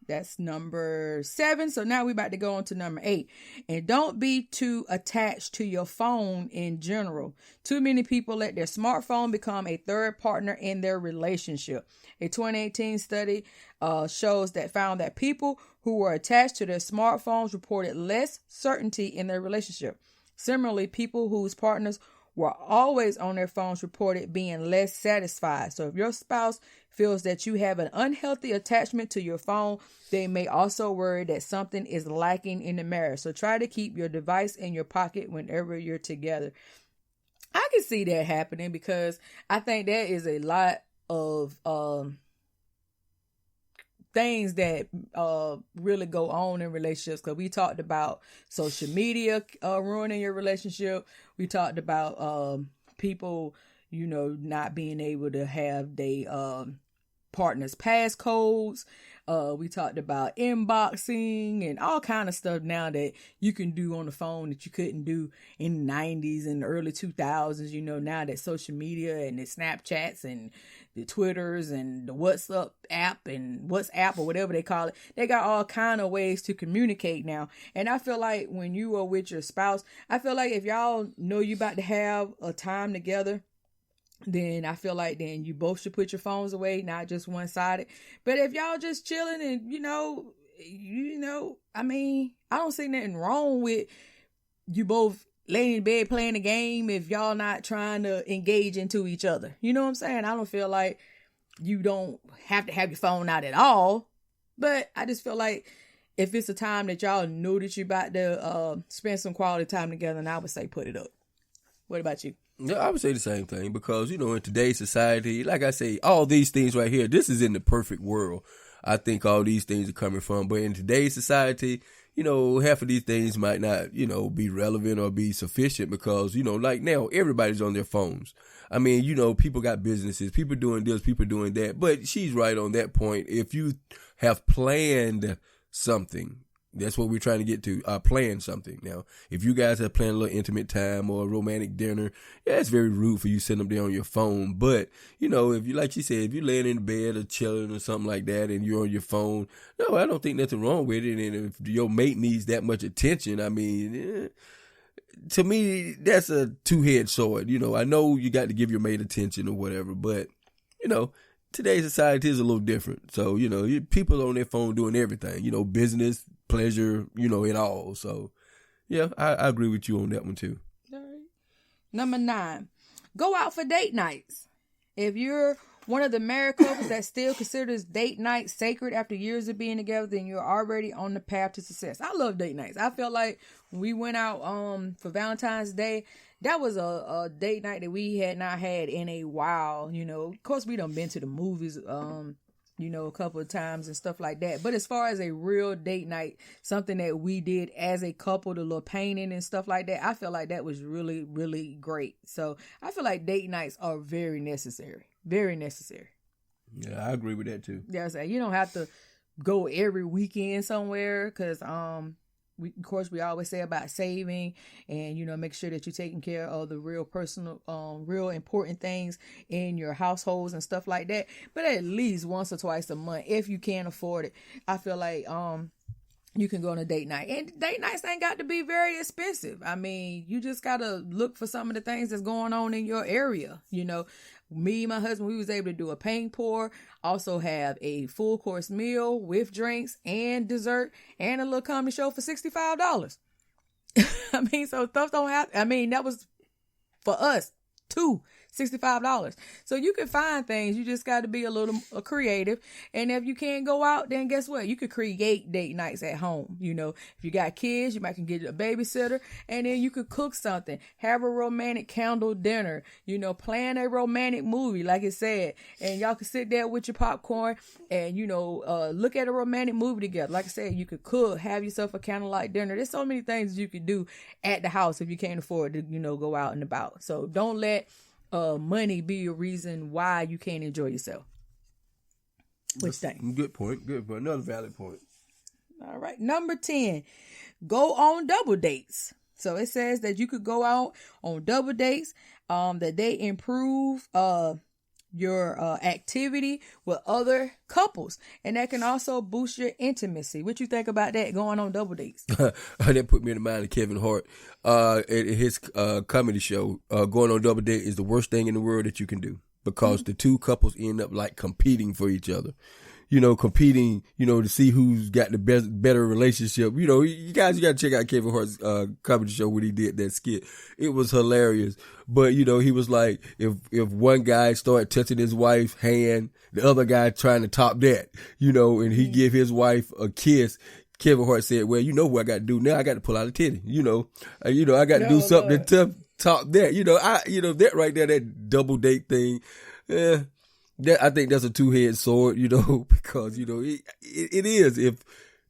that's number 7. So now we're about to go on to number 8. And don't be too attached to your phone in general. Too many people let their smartphone become a third partner in their relationship. A 2018 study found that people who were attached to their smartphones reported less certainty in their relationship. Similarly, people whose partners were always on their phones reported being less satisfied. So if your spouse feels that you have an unhealthy attachment to your phone, they may also worry that something is lacking in the marriage. So try to keep your device in your pocket whenever you're together. I can see that happening because I think there is a lot of things that really go on in relationships, because we talked about social media ruining your relationship. We talked about people, you know, not being able to have their partner's passcodes. We talked about inboxing and all kind of stuff now that you can do on the phone that you couldn't do in the 90s and the early 2000s. You know, now that social media and the Snapchats and the Twitters and the WhatsApp app and WhatsApp or whatever they call it, they got all kind of ways to communicate now. And I feel like when you are with your spouse, I feel like if y'all know you about to have a time together, then I feel like then you both should put your phones away, not just one-sided. But if y'all just chilling and, you know, I mean, I don't see nothing wrong with you both laying in bed playing a game if y'all not trying to engage into each other. You know what I'm saying? I don't feel like you don't have to have your phone out at all. But I just feel like if it's a time that y'all know that you're about to spend some quality time together, and I would say put it up. What about you? Yeah, I would say the same thing because, you know, in today's society, like I say, all these things right here, this is in the perfect world. I think all these things are coming from. But in today's society, you know, half of these things might not, you know, be relevant or be sufficient because, you know, like now, everybody's on their phones. I mean, you know, people got businesses, people doing this, people doing that. But she's right on that point. If you have planned something, that's what we're trying to get to, plan something. Now, if you guys have planned a little intimate time or a romantic dinner, yeah, it's very rude for you sitting up there on your phone. But, you know, if you, like she said, if you're laying in bed or chilling or something like that and you're on your phone, no, I don't think nothing wrong with it. And if your mate needs that much attention, I mean, to me, that's a two-headed sword. You know, I know you got to give your mate attention or whatever, but, you know, today's society is a little different. So, you know, people on their phone doing everything, you know, business, pleasure, you know, it all. So, yeah, I agree with you on that one, too. All right. Number 9, go out for date nights. If you're one of the married couples that still considers date night sacred after years of being together, then you're already on the path to success. I love date nights. I feel like when we went out for Valentine's Day, that was a date night that we had not had in a while. You know, of course, we done been to the movies, you know, a couple of times and stuff like that. But as far as a real date night, something that we did as a couple, the little painting and stuff like that, I feel like that was really, really great. So I feel like date nights are very necessary. Very necessary. Yeah, I agree with that too. Yeah, so you don't have to go every weekend somewhere because we always say about saving and, you know, make sure that you're taking care of the real personal, real important things in your households and stuff like that. But at least once or twice a month, if you can afford it, I feel like you can go on a date night. And date nights ain't got to be very expensive. I mean, you just got to look for some of the things that's going on in your area. You know, me and my husband, we was able to do a paint pour, also have a full course meal with drinks and dessert and a little comedy show for $65. I mean, so stuff don't have, I mean, that was for us too. $65. So you can find things. You just got to be a little creative. And if you can't go out, then guess what? You could create date nights at home. You know, if you got kids, you might can get a babysitter, and then you could cook something, have a romantic candle dinner, you know, plan a romantic movie, like it said, and y'all can sit there with your popcorn and, you know, look at a romantic movie together. Like I said, you could cook, have yourself a candlelight dinner. There's so many things you could do at the house if you can't afford to, you know, go out and about. So don't let money be a reason why you can't enjoy yourself. What you think? Good point. Another valid point. All right. Number 10, go on double dates. So it says that you could go out on double dates, that they improve your activity with other couples, and that can also boost your intimacy. What you think about that, going on double dates? That put me in the mind of Kevin Hart at his comedy show. Going on double date is the worst thing in the world that you can do, because the two couples end up like competing for each other. You know, competing, you know, to see who's got the better relationship. You know, you guys, you got to check out Kevin Hart's comedy show when he did that skit. It was hilarious. But, you know, he was like, if one guy started touching his wife's hand, the other guy trying to top that, you know, and he give his wife a kiss. Kevin Hart said, well, you know what I got to do now? I got to pull out a titty, you know, I got to do something to top that, that right there, that double date thing. I think that's a two-headed sword, you know, because, you know, it is. If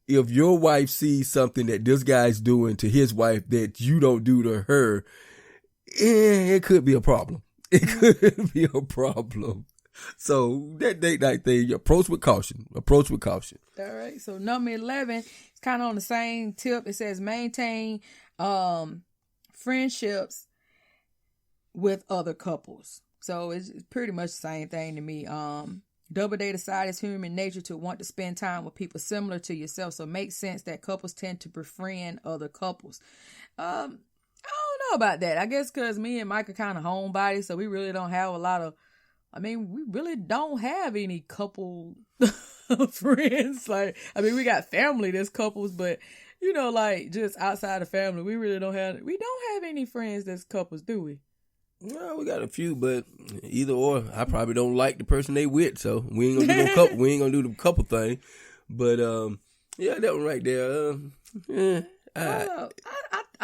your wife sees something that this guy's doing to his wife that you don't do to her, it could be a problem. It could be a problem. So that date night thing, approach with caution. All right. So number 11, it's kind of on the same tip. It says maintain friendships with other couples. So it's pretty much the same thing to me. Double date aside, it's human nature to want to spend time with people similar to yourself. So it makes sense that couples tend to befriend other couples. I don't know about that. I guess because me and Mike are kind of homebodies, so we really don't have we really don't have any couple friends. We got family that's couples, but you know, like just outside of family, we don't have any friends that's couples, do we? No, we got a few, but either or, I probably don't like the person they with, so we ain't gonna do no couple. We ain't gonna do the couple thing. But yeah, that one right there. I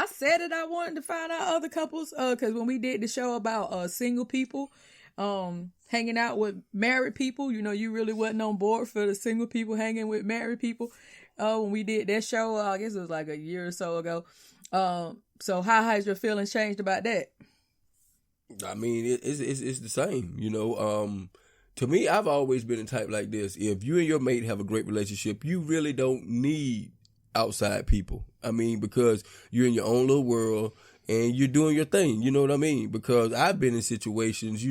said that I wanted to find out other couples, because when we did the show about single people, hanging out with married people, you know, you really wasn't on board for the single people hanging with married people. When we did that show, I guess it was like a year or so ago. So how has your feelings changed about that? I mean, it's the same, you know. To me, I've always been a type like this. If you and your mate have a great relationship, you really don't need outside people. I mean, because you're in your own little world and you're doing your thing. You know what I mean? Because I've been in situations,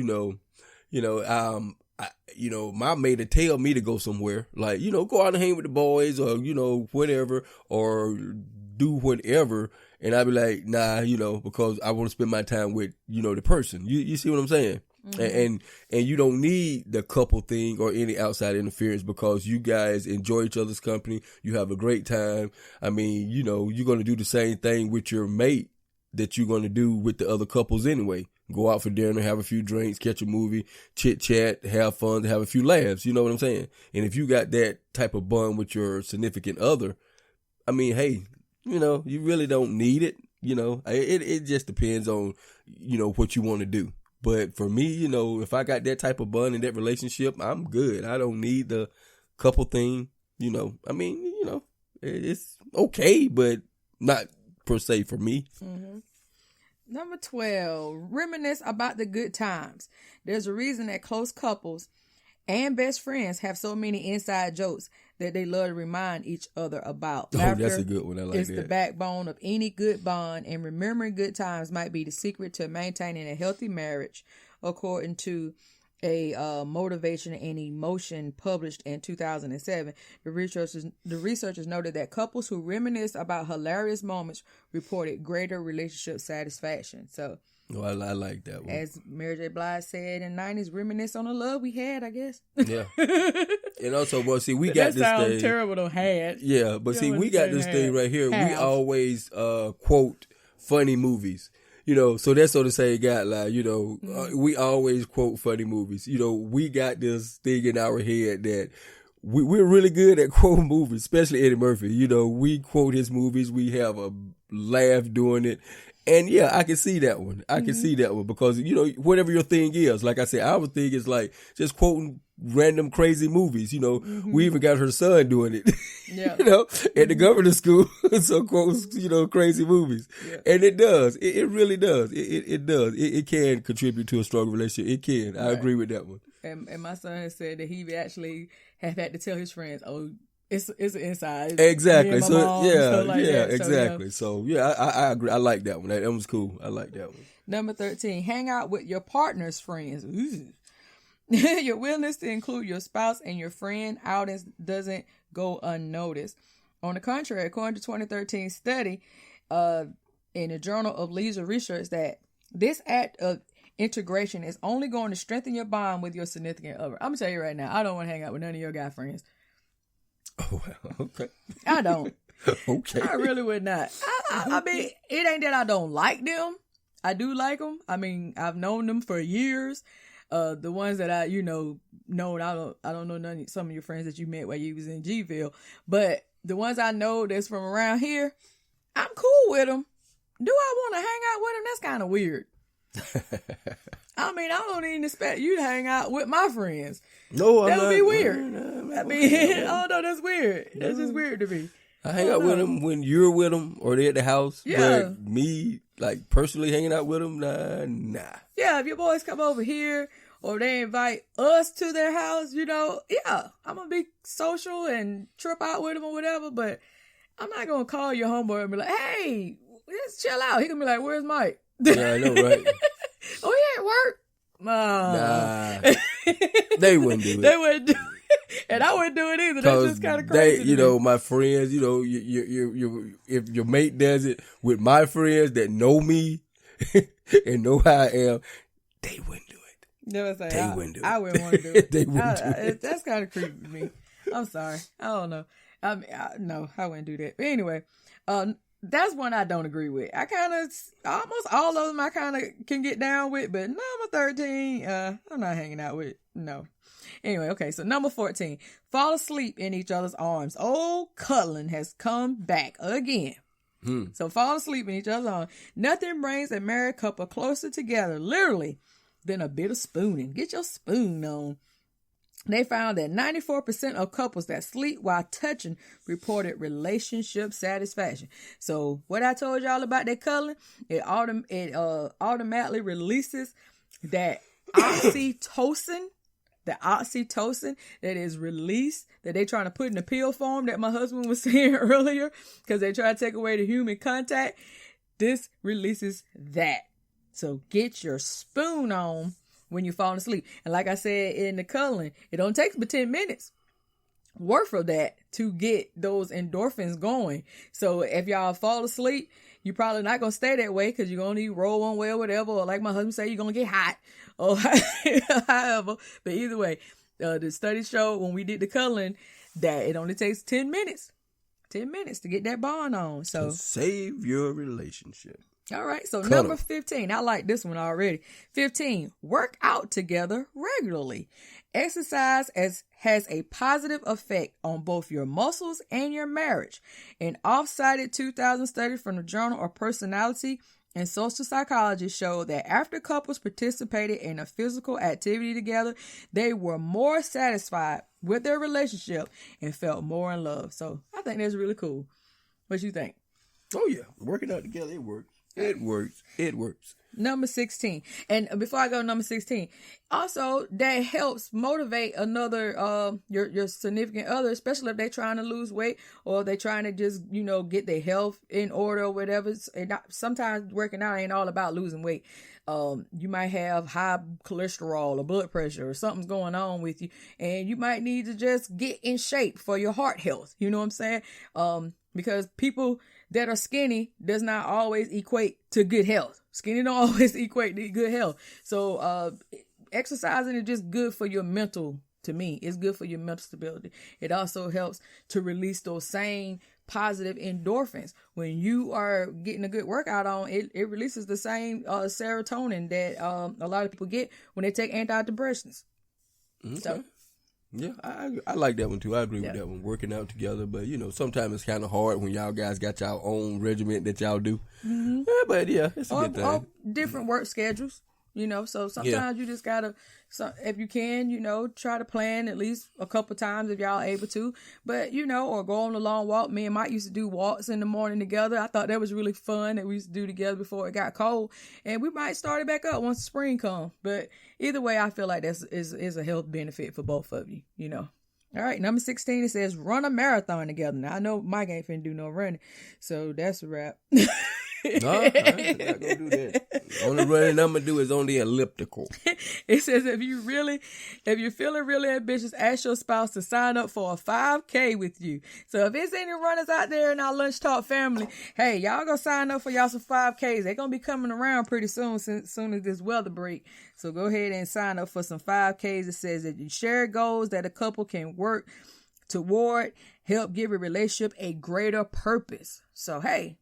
my mate would tell me to go somewhere, like, you know, go out and hang with the boys or, you know, whatever, or do whatever. And I'd be like, nah, you know, because I want to spend my time with, you know, the person. You see what I'm saying? Mm-hmm. And you don't need the couple thing or any outside interference, because you guys enjoy each other's company. You have a great time. I mean, you know, you're going to do the same thing with your mate that you're going to do with the other couples anyway. Go out for dinner, have a few drinks, catch a movie, chit chat, have fun, have a few laughs. You know what I'm saying? And if you got that type of bond with your significant other, I mean, hey, you know, you really don't need it. You know, it just depends on, you know, what you want to do. But for me, you know, if I got that type of bond in that relationship, I'm good. I don't need the couple thing. You know, I mean, you know, it's okay, but not per se for me. Mm-hmm. Number 12, reminisce about the good times. There's a reason that close couples and best friends have so many inside jokes that they love to remind each other about. Laughter, that's a good one. I like that. It's the backbone of any good bond, and remembering good times might be the secret to maintaining a healthy marriage, according to a motivation and emotion published in 2007. The researchers noted that couples who reminisce about hilarious moments reported greater relationship satisfaction. So, Oh, I like that one. as Mary J. Blige said in the 90s, reminisce on the love we had, I guess. Yeah. And also, well, see, we got that this sounds thing. terrible to had. Yeah, but see, we got this thing right here. We Have. always quote funny movies. You know, so that's sort of say guideline, you know, we always quote funny movies. You know, we got this thing in our head that we're really good at quoting movies, especially Eddie Murphy. You know, we quote his movies. We have a laugh doing it. And yeah, I can see that one. I can see that one because, you know, whatever your thing is, like I said, our thing is like just quoting random crazy movies. You know, we even got her son doing it, Yeah. you know, at the governor's school. So quotes, you know, crazy movies. Yeah. And it does. It really does. It does. It can contribute to a stronger relationship. It can. I agree with that one. And my son has said that he actually have had to tell his friends, "Oh, it's an inside." Exactly. Me and my So mom, yeah, stuff like yeah, that. So, exactly. So yeah, I agree. I like that one. That was cool. I like that one. Number 13, hang out with your partner's friends. Ooh. Your willingness to include your spouse and your friend outings doesn't go unnoticed. On the contrary, according to 2013 study in the Journal of Leisure Research, that this act of integration is only going to strengthen your bond with your significant other. I'm going to tell you right now, I don't want to hang out with none of your guy friends. Oh, well, okay. I don't. Okay. I really would not. I mean, it ain't that I don't like them. I do like them. I mean, I've known them for years. The ones that I, known, I don't know some of your friends that you met while you was in Gville, but the ones I know that's from around here, I'm cool with them. Do I want to hang out with them? That's kind of weird. I mean, I don't even expect you to hang out with my friends. No, That would be weird. No, I mean, oh no, that's weird. That's just weird to me. I hang out with them when you're with them or they're at the house. Yeah. But me, like, personally hanging out with them, nah. Yeah, if your boys come over here or they invite us to their house, yeah, I'm going to be social and trip out with them or whatever, but I'm not going to call your homeboy and be like, hey, let's chill out. He going to be like, where's Mike? Yeah, I know, right? Oh, he at work? Nah. They wouldn't do it. They wouldn't do it. And I wouldn't do it either. That's just kind of crazy. My friends, you if your mate does it with my friends that know me and know how I am, they wouldn't do it. Never say, They wouldn't do it. I wouldn't want to do it. They wouldn't do it. That's kind of creepy to me. I'm sorry. I don't know. No, I wouldn't do that. But anyway, that's one I don't agree with. I kind of, almost all of them I kind of can get down with, but number 13, I'm not hanging out with. No. Anyway, okay, so number 14, fall asleep in each other's arms. Old cuddling has come back again. So fall asleep in each other's arms. Nothing brings a married couple closer together, literally, than a bit of spooning. Get your spoon on. They found that 94% of couples that sleep while touching reported relationship satisfaction. So what I told y'all about that cuddling, it automatically releases that oxytocin. The oxytocin that is released, that they trying to put in the pill form that my husband was saying earlier, because they try to take away the human contact. This releases that. So get your spoon on when you're falling asleep. And like I said in the cuddling, it don't take but 10 minutes worth of that to get those endorphins going. So if y'all fall asleep, you're probably not going to stay that way because you're going to roll one way or whatever. Or like my husband say, you're going to get hot or however. But either way, the study showed when we did the cuddling that it only takes 10 minutes. 10 minutes to get that bond on. So save your relationship. All right. So Cuddle. number 15, I like this one already. 15, work out together regularly. Exercise has a positive effect on both your muscles and your marriage. An off-cited 2000 study from the Journal of Personality and Social Psychology showed that after couples participated in a physical activity together, they were more satisfied with their relationship and felt more in love. So I think that's really cool. What you think? Oh, yeah. Working out together, it works. It works. It works. Number 16. And before I go to number 16, also that helps motivate another, your significant other, especially if they're trying to lose weight or they're trying to just, get their health in order or whatever. Sometimes working out ain't all about losing weight. You might have high cholesterol or blood pressure or something's going on with you, and you might need to just get in shape for your heart health. You know what I'm saying? Because people that are skinny does not always equate to good health. Skinny don't always equate to good health. So, exercising is just good for your mental, to me. It's good for your mental stability. It also helps to release those same positive endorphins. When you are getting a good workout on, it releases the same serotonin that a lot of people get when they take antidepressants. Okay. So, yeah, I like that one too. I agree with that one. Working out together, but sometimes it's kind of hard when y'all guys got y'all own regiment that y'all do. Mm-hmm. Yeah, but yeah, it's a good thing. Or different work schedules, so sometimes you just gotta, if you can, try to plan at least a couple times if y'all able to, but or go on a long walk. Me and Mike used to do walks in the morning together. I thought that was really fun that we used to do together before it got cold, and we might start it back up once spring comes. But either way, I feel like that's is a health benefit for both of you. All right, number 16, it says run a marathon together. Now I know Mike ain't finna do no running, so that's a wrap. No, I'm not gonna do that. Only running I'm gonna do is on the elliptical. It says if you're feeling really ambitious, ask your spouse to sign up for a 5K with you. So if there's any runners out there in our Lunch Talk family, hey, y'all gonna sign up for y'all some 5Ks. They're gonna be coming around pretty soon as this weather break. So go ahead and sign up for some 5Ks. It says that you share goals that a couple can work toward, help give a relationship a greater purpose. So hey,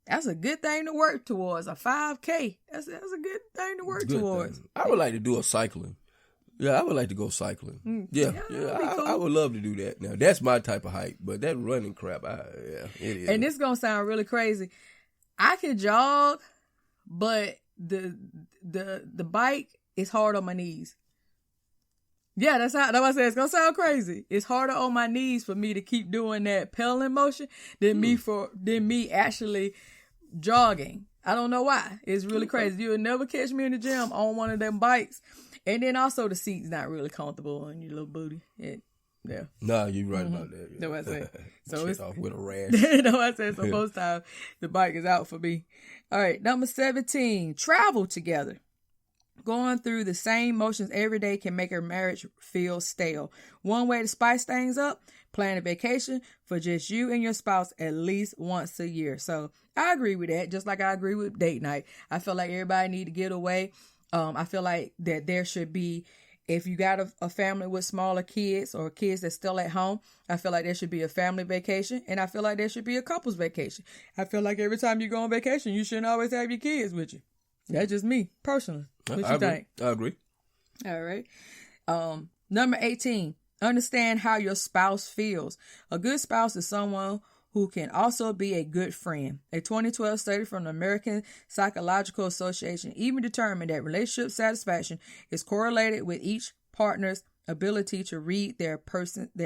that's a good thing to work towards. A 5K. That's a good thing to work towards. I would like to do a cycling. Yeah, I would like to go cycling. Yeah, cool. I would love to do that. Now, that's my type of hike, but that running crap, it is. And this is going to sound really crazy. I can jog, but the bike is hard on my knees. Yeah, that's what I said. It's going to sound crazy. It's harder on my knees for me to keep doing that pedaling motion than me actually jogging. I don't know why. It's really crazy. You'll never catch me in the gym on one of them bikes. And then also the seat's not really comfortable on your little booty. Yeah. No, you're right about that. Yeah. That's what I said. So it's off with a rash. That's what I said. So most times the bike is out for me. All right. Number 17, travel together. Going through the same motions every day can make a marriage feel stale. One way to spice things up, plan a vacation for just you and your spouse at least once a year. So I agree with that, just like I agree with date night. I feel like everybody need to get away. I feel like that there should be, if you got a family with smaller kids or kids that's still at home, I feel like there should be a family vacation, and I feel like there should be a couple's vacation. I feel like every time you go on vacation, you shouldn't always have your kids with you. That's just me, personally. What you think? I agree. All right. Number 18, understand how your spouse feels. A good spouse is someone who can also be a good friend. A 2012 study from the American Psychological Association even determined that relationship satisfaction is correlated with each partner's ability to read their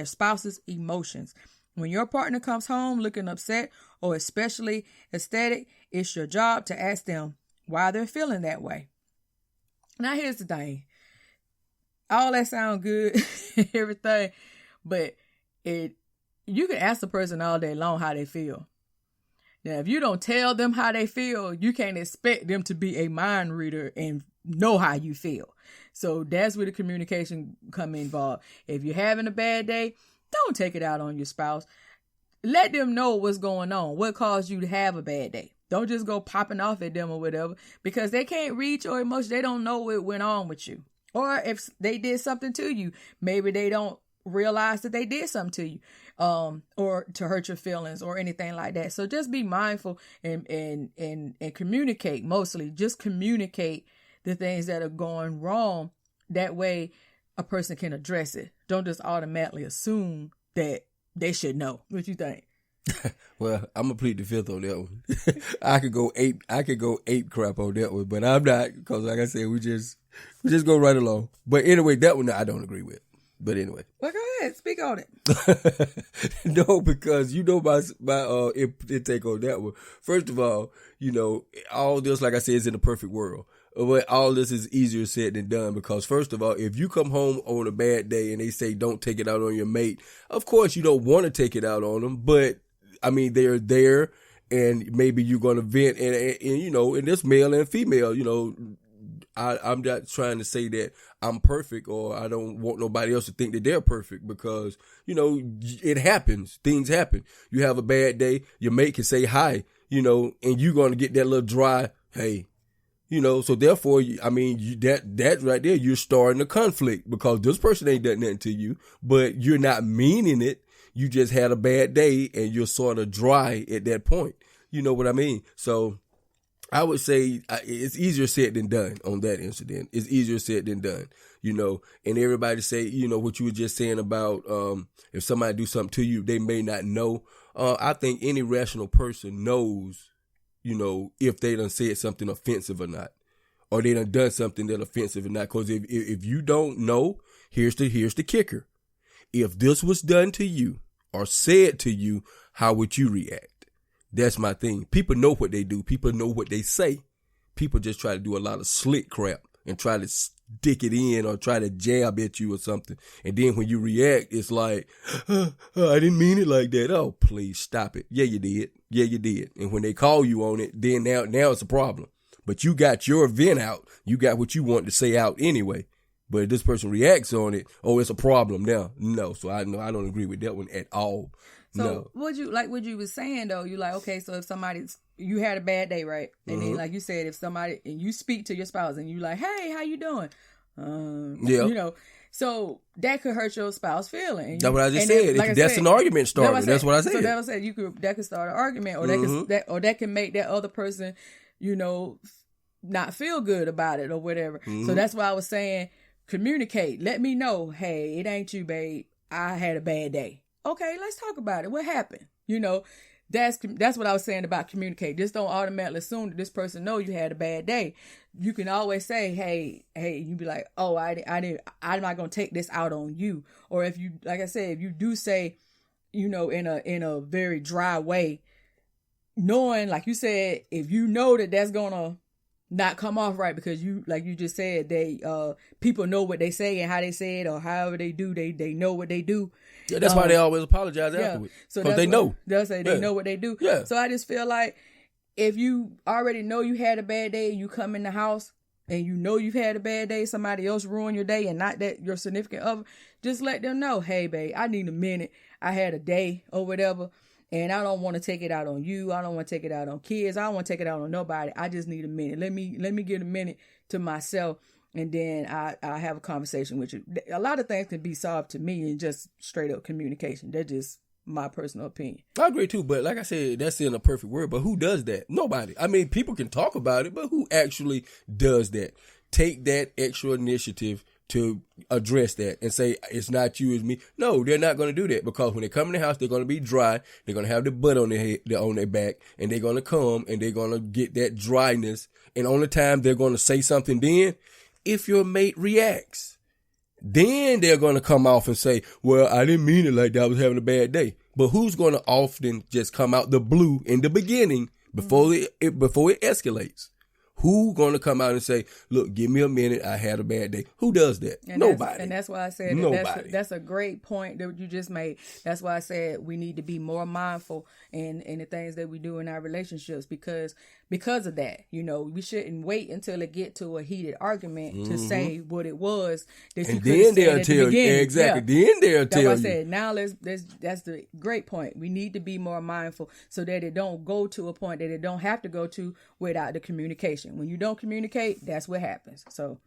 spouse's emotions. When your partner comes home looking upset or especially ecstatic, it's your job to ask them why they're feeling that way. Now, here's the thing. All that sound good, everything, but you can ask the person all day long how they feel. Now, if you don't tell them how they feel, you can't expect them to be a mind reader and know how you feel. So that's where the communication come involved. If you're having a bad day, don't take it out on your spouse. Let them know what's going on, what caused you to have a bad day. Don't just go popping off at them or whatever, because they can't read your emotions. They don't know what went on with you. Or if they did something to you, maybe they don't realize that they did something to you, or to hurt your feelings or anything like that. So just be mindful and communicate. Mostly just communicate the things that are going wrong. That way a person can address it. Don't just automatically assume that they should know. What you think? Well, I'm gonna plead the fifth on that one. I could go ape crap on that one, but I'm not, because like I said, we just go right along. But anyway, that one I don't agree with. But anyway. Well, go ahead. Speak on it. No, because you know my take on that one. First of all, you know, all this, like I said, is in a perfect world. But all this is easier said than done because, first of all, if you come home on a bad day and they say don't take it out on your mate, of course you don't want to take it out on them. But, I mean, they're there and maybe you're going to vent. And, you know, and this male and female, you know, I'm not trying to say that I'm perfect or I don't want nobody else to think that they're perfect because, you know, it happens. Things happen. You have a bad day. Your mate can say hi, you know, and you're going to get that little dry, hey, you know, so therefore, I mean, that right there, you're starting a conflict because this person ain't done nothing to you, but you're not meaning it. You just had a bad day and you're sort of dry at that point. You know what I mean? So I would say it's easier said than done on that incident. It's easier said than done, you know, and everybody say, you know, what you were just saying about, if somebody do something to you, they may not know. I think any rational person knows, you know, if they done said something offensive or not, or they done something that offensive or not. Cause if you don't know, here's the kicker. If this was done to you or said to you, how would you react? That's my thing. People know what they do. People know what they say. People just try to do a lot of slick crap and try to stick it in or try to jab at you or something. And then when you react, it's like, I didn't mean it like that. Oh, please stop it. Yeah, you did. Yeah, you did. And when they call you on it, then now it's a problem. But you got your vent out. You got what you want to say out anyway. But if this person reacts on it, oh, it's a problem now. No. So I don't agree with that one at all. So what you was saying though, you like, okay, so if you had a bad day, right? And then like you said, if somebody, and you speak to your spouse and you like, hey, how you doing? You know, so that could hurt your spouse feeling. That's what I just said. That's an argument starter. That's what I said. So that was said that could start an argument or that can make that other person, you know, not feel good about it or whatever. So that's why I was saying, communicate. Let me know, hey, it ain't you, babe. I had a bad day. Okay, let's talk about it. What happened? You know, that's what I was saying about communicate. Just don't automatically assume that this person know you had a bad day. You can always say, hey, you be like, oh, I'm not gonna take this out on you. Or if you, like I said, if you do say, you know, in a very dry way, knowing, like you said, if you know that that's gonna not come off right because you, like you just said, people know what they say and how they say it or however they do, they know what they do. Yeah, that's why they always apologize afterwards. So they know. They'll say they know what they do. Yeah. So I just feel like if you already know you had a bad day and you come in the house and you know you've had a bad day, somebody else ruined your day and not that your significant other, just let them know, hey, babe, I need a minute. I had a day or whatever. And I don't want to take it out on you. I don't want to take it out on kids. I don't want to take it out on nobody. I just need a minute. Let me get a minute to myself. And then I have a conversation with you. A lot of things can be solved to me in just straight up communication. That's just my personal opinion. I agree too, but like I said, that's in a perfect word. But who does that? Nobody. I mean, people can talk about it, but who actually does that? Take that extra initiative to address that and say, it's not you, it's me. No, they're not going to do that because when they come in the house, they're going to be dry. They're going to have the butt on their head, on their back, and they're going to come and they're going to get that dryness. And only time they're going to say something then, if your mate reacts, then they're going to come off and say, well, I didn't mean it like that. I was having a bad day. But who's going to often just come out the blue in the beginning before it escalates? Who going to come out and say, look, give me a minute. I had a bad day. Who does that? And nobody. And that's why I said nobody. That's a great point that you just made. That's why I said we need to be more mindful in the things that we do in our relationships because of that. You know, we shouldn't wait until it get to a heated argument to say what it was that you could have said at the beginning. Exactly. Yeah. Then they'll tell you. That's why I said now that's the great point. We need to be more mindful so that it don't go to a point that it don't have to go to without the communication. When you don't communicate, that's what happens. So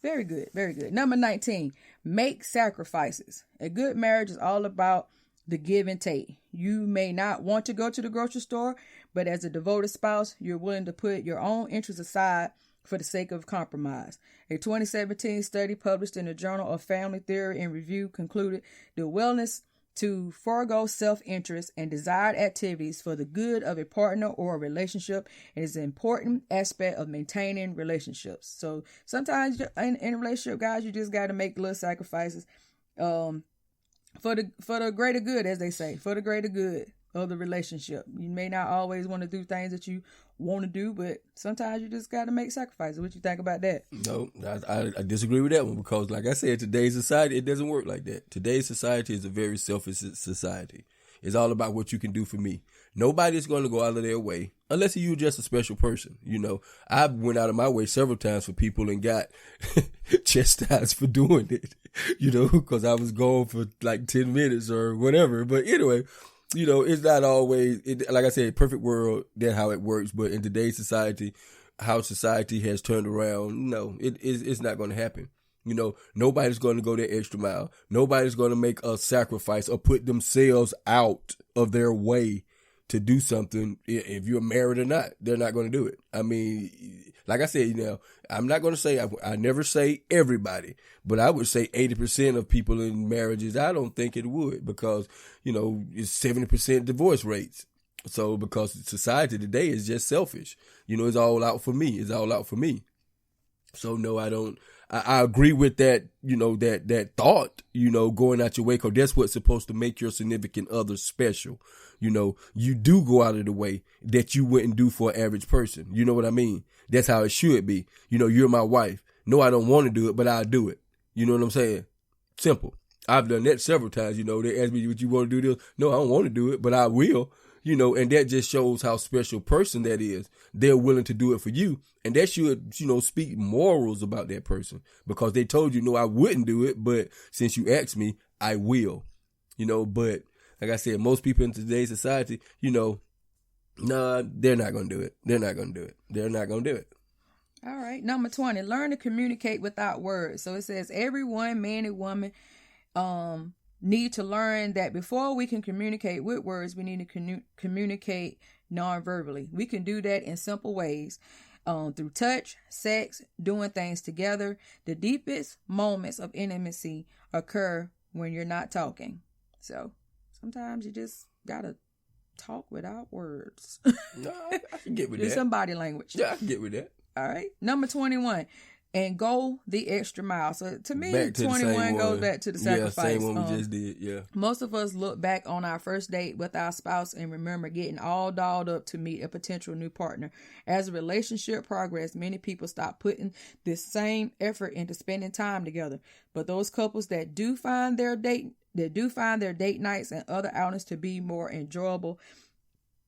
very good. Very good. Number 19, make sacrifices. A good marriage is all about the give and take. You may not want to go to the grocery store, but as a devoted spouse, you're willing to put your own interests aside for the sake of compromise. A 2017 study published in the Journal of Family Theory and Review concluded the willingness to forego self-interest and desired activities for the good of a partner or a relationship is an important aspect of maintaining relationships. So sometimes in a relationship, guys, you just got to make little sacrifices for the greater good, as they say, for the greater good of the relationship. You may not always want to do things that you want to do, but sometimes you just got to make sacrifices. What you think about that? No, I disagree with that one because, like I said, today's society, it doesn't work like that. Today's society is a very selfish society. It's all about what you can do for me. Nobody's going to go out of their way unless you're just a special person. You know, I went out of my way several times for people and got chastised for doing it, you know, because I was gone for like 10 minutes or whatever. But anyway, you know, it's not always, like I said, perfect world, that's how it works. But in today's society, how society has turned around, no, it's not going to happen. You know, nobody's going to go that extra mile. Nobody's going to make a sacrifice or put themselves out of their way to do something. If you're married or not, they're not going to do it. I mean, like I said, you know, I'm not going to say, I never say everybody, but I would say 80% of people in marriages, I don't think it would because, you know, it's 70% divorce rates. So because society today is just selfish, you know, it's all out for me. It's all out for me. So no, I don't. I agree with that, you know, that thought, you know, going out your way, because that's what's supposed to make your significant other special. You know, you do go out of the way that you wouldn't do for an average person. You know what I mean? That's how it should be. You know, you're my wife. No, I don't want to do it, but I'll do it. You know what I'm saying? Simple. I've done that several times. You know, they ask me, would you want to do this? No, I don't want to do it, but I will. You know, and that just shows how special person that is. They're willing to do it for you. And that should, you know, speak morals about that person because they told you, no, I wouldn't do it. But since you asked me, I will, you know, but like I said, most people in today's society, you know, nah, they're not going to do it. They're not going to do it. They're not going to do it. All right. Number 20, learn to communicate without words. So it says everyone, man and woman, need to learn that before we can communicate with words, we need to communicate non-verbally. We can do that in simple ways, through touch, sex, doing things together. The deepest moments of intimacy occur when you're not talking. So sometimes you just gotta talk without words. No, I can get with that. Do some body language. Yeah, I can get with that. All right. Number 21. And go the extra mile. So to me, Back to 21 goes back to the sacrifice. Yeah, same one we just did, yeah. Most of us look back on our first date with our spouse and remember getting all dolled up to meet a potential new partner. As a relationship progresses, many people stop putting this same effort into spending time together. But those couples that do find their date nights and other outings to be more enjoyable.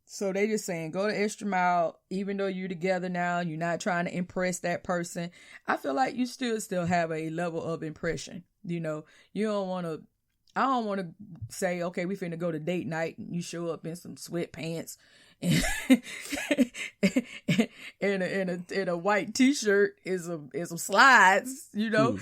So they just saying, go the extra mile, even though you're together now, you're not trying to impress that person. I feel like you still have a level of impression. You know, I don't want to say, okay, we finna go to date night and you show up in some sweatpants and in a white t-shirt and some slides, you know.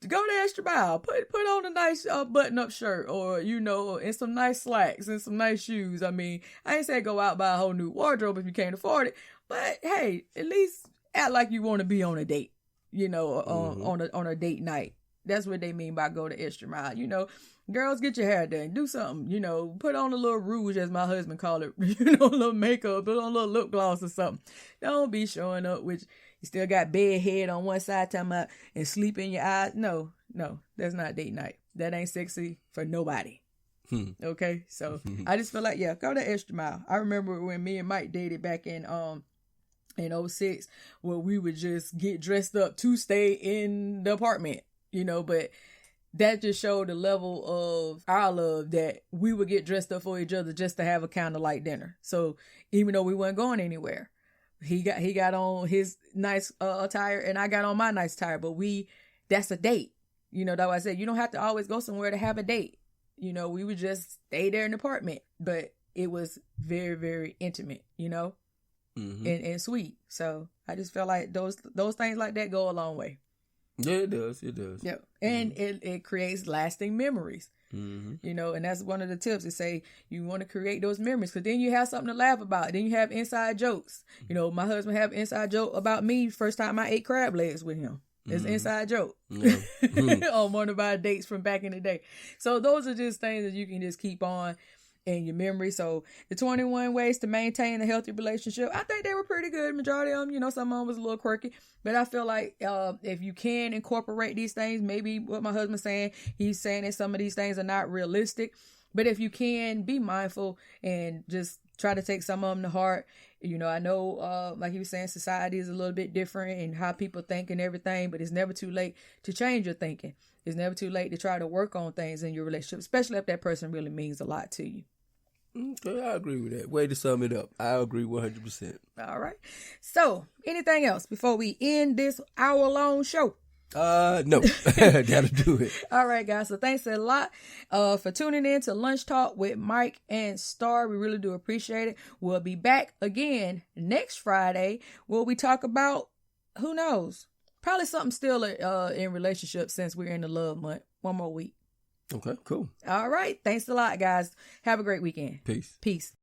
Go the extra mile. Put on a nice button-up shirt, or you know, and some nice slacks and some nice shoes. I mean, I ain't say go out buy a whole new wardrobe if you can't afford it, but hey, at least act like you want to be on a date. You know, on a date night. That's what they mean by go the extra mile. You know, girls, get your hair done. Do something. You know, put on a little rouge, as my husband called it. You know, a little makeup. Put on a little lip gloss or something. Don't be showing up with. You still got bed head on one side talking about and sleep in your eyes. No, that's not date night. That ain't sexy for nobody. Okay, so I just feel like, yeah, go the extra mile. I remember when me and Mike dated back in 06, where we would just get dressed up to stay in the apartment, you know, but that just showed the level of our love that we would get dressed up for each other just to have a candlelight dinner. So even though we weren't going anywhere, he got on his nice attire and I got on my nice attire, but that's a date. You know, that's why I said you don't have to always go somewhere to have a date. You know, we would just stay there in the apartment, but it was very, very intimate, you know, and sweet. So I just felt like those things like that go a long way. Yeah, it does. It does. Yeah. And it creates lasting memories. You know, and that's one of the tips to say you want to create those memories because then you have something to laugh about. Then you have inside jokes. You know, my husband have inside joke about me first time I ate crab legs with him. It's an inside joke on one of our dates from back in the day. So those are just things that you can just keep on in your memory. So the 21 ways to maintain a healthy relationship, I think they were pretty good. Majority of them, you know, some of them was a little quirky, but I feel like if you can incorporate these things, maybe what my husband's saying, he's saying that some of these things are not realistic, but if you can be mindful and just try to take some of them to heart. You know, I know, like he was saying, society is a little bit different and how people think and everything, but it's never too late to change your thinking. It's never too late to try to work on things in your relationship, especially if that person really means a lot to you. Okay, I agree with that. Way to sum it up. I agree 100%. All right. So, anything else before we end this hour-long show? No. That'll do it. All right, guys. So thanks a lot for tuning in to Lunch Talk with Mike and Star. We really do appreciate it. We'll be back again next Friday where we talk about, who knows, probably something still in relationships since we're in the love month. One more week. Okay, cool. All right. Thanks a lot, guys. Have a great weekend. Peace. Peace.